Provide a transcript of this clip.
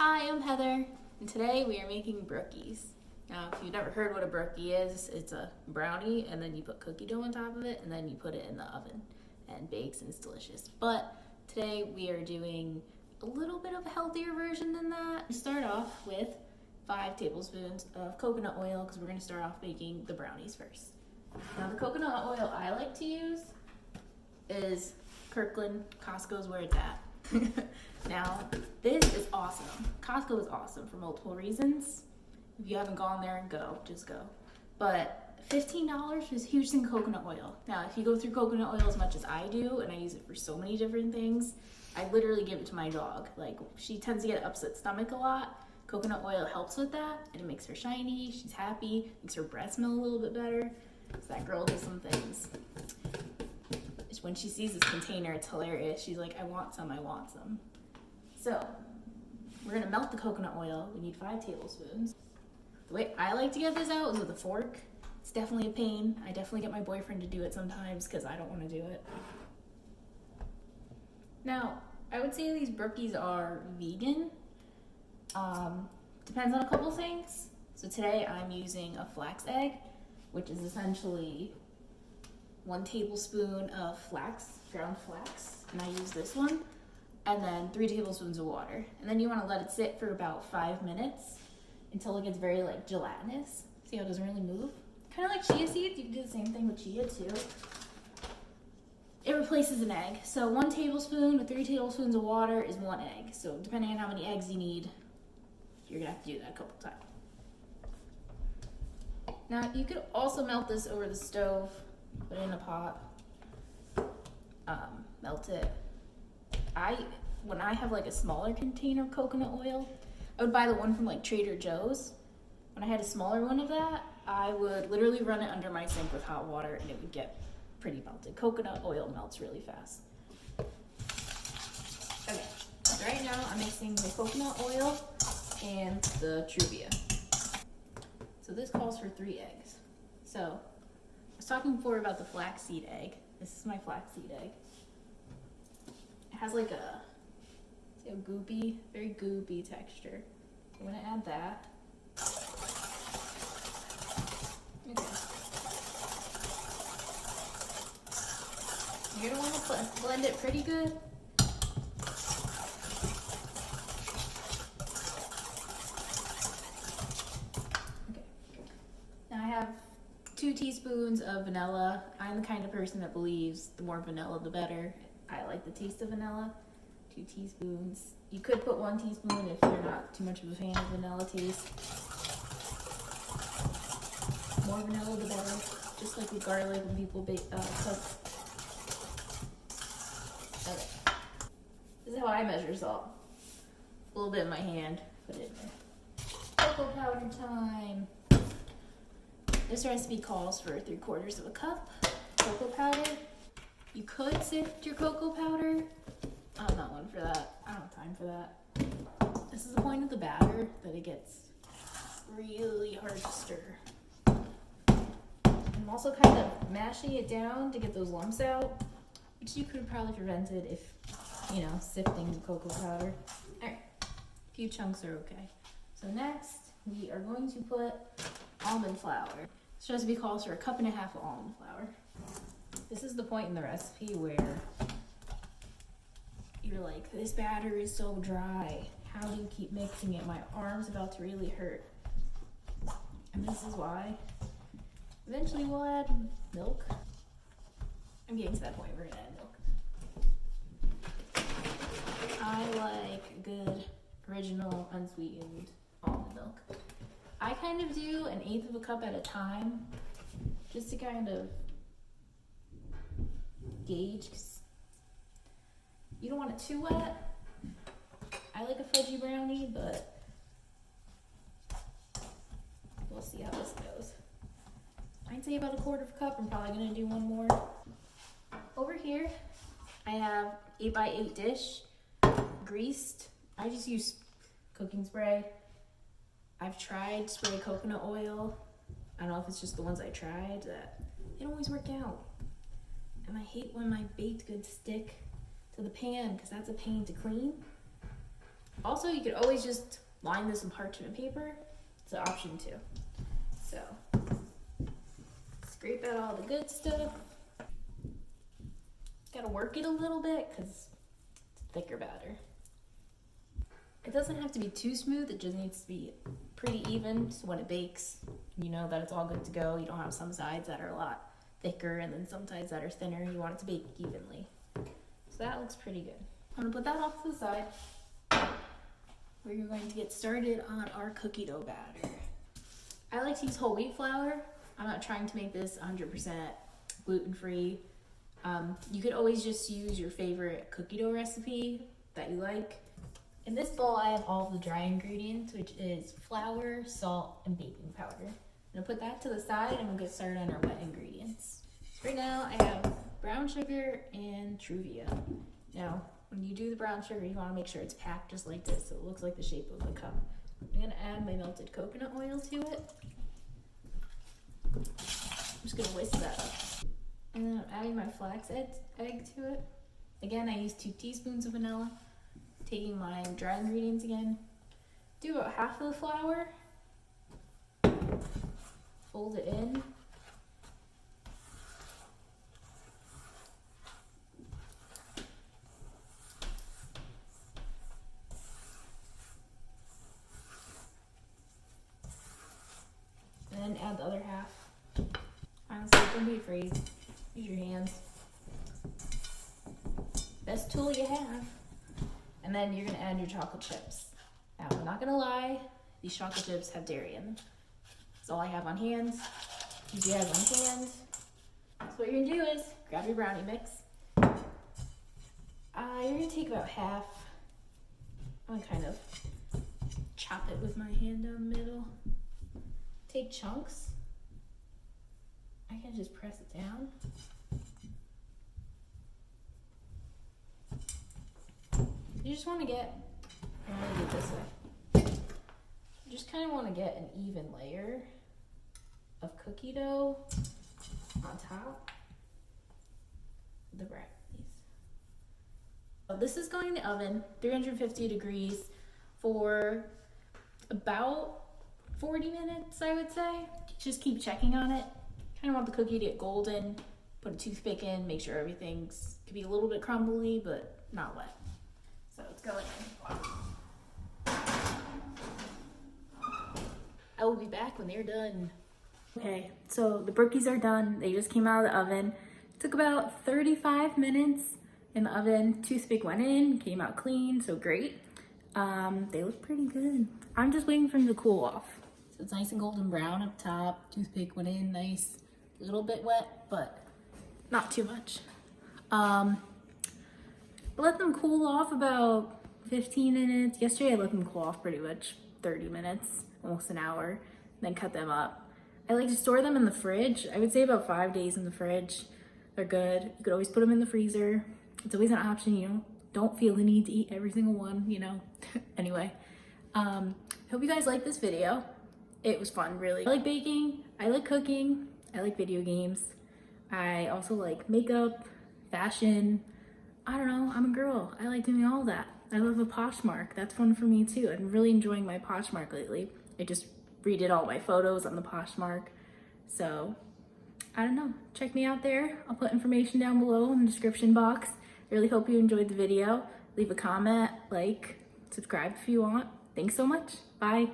Hi, I'm Heather, and today we are making brookies. Now, if you've never heard what a brookie is, it's a brownie, and then you put cookie dough on top of it, and then you put it in the oven and bakes, and it's delicious. But today we are doing a little bit of a healthier version than that. We start off with 5 tablespoons of coconut oil because we're going to start off making the brownies first. Now, the coconut oil I like to use is Kirkland. Costco's where it's at. Now, this is awesome. Costco is awesome for multiple reasons. If you haven't gone there, just go. But $15 is huge thing coconut oil. Now, if you go through coconut oil as much as I do, and I use it for so many different things, I literally give it to my dog. Like, she tends to get upset stomach a lot. Coconut oil helps with that, and it makes her shiny, she's happy, makes her breath smell a little bit better. So that girl does some things. When she sees this container, it's hilarious. She's like, I want some. So, we're gonna melt the coconut oil. We need 5 tablespoons. The way I like to get this out is with a fork. It's definitely a pain. I definitely get my boyfriend to do it sometimes because I don't want to do it. Now, I would say these brookies are vegan. Depends on a couple things. So today I'm using a flax egg, which is essentially 1 tablespoon of flax, ground flax, and I use this one, and then 3 tablespoons of water. And then you want to let it sit for about 5 minutes until it gets very like gelatinous. See how it doesn't really move? Kind of like chia seeds, you can do the same thing with chia too. It replaces an egg. So 1 tablespoon with 3 tablespoons of water is 1 egg. So depending on how many eggs you need, you're gonna have to do that a couple times. Now you could also melt this over the stove. Put it in a pot, melt it. When I have like a smaller container of coconut oil, I would buy the one from like Trader Joe's. When I had a smaller one of that, I would literally run it under my sink with hot water and it would get pretty melted. Coconut oil melts really fast. Okay, so right now I'm mixing the coconut oil and the truvia. So this calls for 3 eggs. So I was talking before about the flaxseed egg. This is my flaxseed egg. It has like a goopy, very goopy texture. I'm gonna add that. Okay. You're gonna want to blend it pretty good. Okay. Now I have 2 teaspoons of vanilla. I'm the kind of person that believes the more vanilla the better. I like the taste of vanilla. 2 teaspoons. You could put 1 teaspoon if you're not too much of a fan of vanilla taste. More vanilla the better. Just like with garlic when people cook. Okay. This is how I measure salt. A little bit in my hand. Put it in there. Cocoa powder time. This recipe calls for 3/4 cup cocoa powder. You could sift your cocoa powder. I'm not one for that. I don't have time for that. This is the point of the batter, that it gets really hard to stir. I'm also kind of mashing it down to get those lumps out, which you could have probably prevented if, sifting the cocoa powder. Alright, a few chunks are okay. So next, we are going to put almond flour. This recipe calls for 1.5 cups of almond flour. This is the point in the recipe where you're like, this batter is so dry. How do you keep mixing it? My arm's about to really hurt. And this is why. Eventually we'll add milk. I'm getting to that point, we're gonna add milk. I like good, original, unsweetened almond milk. I kind of do 1/8 cup at a time, just to kind of gauge, 'cause you don't want it too wet. I like a fudgy brownie, but we'll see how this goes. I'd say about 1/4 cup. I'm probably gonna do 1 more. Over here, I have 8x8 dish, greased. I just use cooking spray. I've tried spray coconut oil. I don't know if it's just the ones I tried that they don't always work out. And I hate when my baked goods stick to the pan because that's a pain to clean. Also, you could always just line this in parchment paper. It's an option too. So, scrape out all the good stuff. Gotta work it a little bit because it's thicker batter. It doesn't have to be too smooth, it just needs to be pretty even, so when it bakes, you know that it's all good to go. You don't have some sides that are a lot thicker and then some sides that are thinner. You want it to bake evenly. So that looks pretty good. I'm gonna put that off to the side. We're going to get started on our cookie dough batter. I like to use whole wheat flour. I'm not trying to make this 100% gluten-free. You could always just use your favorite cookie dough recipe that you like. In this bowl, I have all the dry ingredients, which is flour, salt, and baking powder. I'm gonna put that to the side and we'll get started on our wet ingredients. So right now, I have brown sugar and truvia. Now, when you do the brown sugar, you wanna make sure it's packed just like this, so it looks like the shape of a cup. I'm gonna add my melted coconut oil to it. I'm just gonna whisk that up. And then I'm adding my flax egg to it. Again, I use 2 teaspoons of vanilla. Taking my dry ingredients again. Do about half of the flour. Fold it in. And then add the other half. Honestly, don't be afraid. Use your hands. Best tool you have. And then you're gonna add your chocolate chips. Now, I'm not gonna lie, these chocolate chips have dairy in them. That's all I have on hand. Use your hands on hand. So what you're gonna do is grab your brownie mix. You're gonna take about half. I'm gonna kind of chop it with my hand down the middle. Take chunks. I can just press it down. You just want to get, I'm going to do it this way. You just kind of want to get an even layer of cookie dough on top of the brownies. So this is going in the oven, 350 degrees for about 40 minutes, I would say. Just keep checking on it. Kind of want the cookie to get golden. Put a toothpick in, make sure everything's, could be a little bit crumbly, but not wet. So it's going in. I will be back when they're done. Okay, so the Brookies are done. They just came out of the oven. It took about 35 minutes in the oven. Toothpick went in, came out clean, so great. They look pretty good. I'm just waiting for them to cool off. So it's nice and golden brown up top. Toothpick went in nice, a little bit wet, but not too much. Let them cool off about 15 minutes. Yesterday I let them cool off pretty much 30 minutes, almost an hour, then cut them up. I like to store them in the fridge. I would say about 5 days in the fridge. They're good. You could always put them in the freezer. It's always an option, you know. Don't feel the need to eat every single one, you know. Anyway, hope you guys like this video. It was fun, really. I like baking, I like cooking, I like video games. I also like makeup, fashion. I don't know, I'm a girl. I like doing all that. I love a Poshmark. That's fun for me too. I'm really enjoying my Poshmark lately. I just redid all my photos on the Poshmark. So, I don't know. Check me out there. I'll put information down below in the description box. I really hope you enjoyed the video. Leave a comment, like, subscribe if you want. Thanks so much. Bye.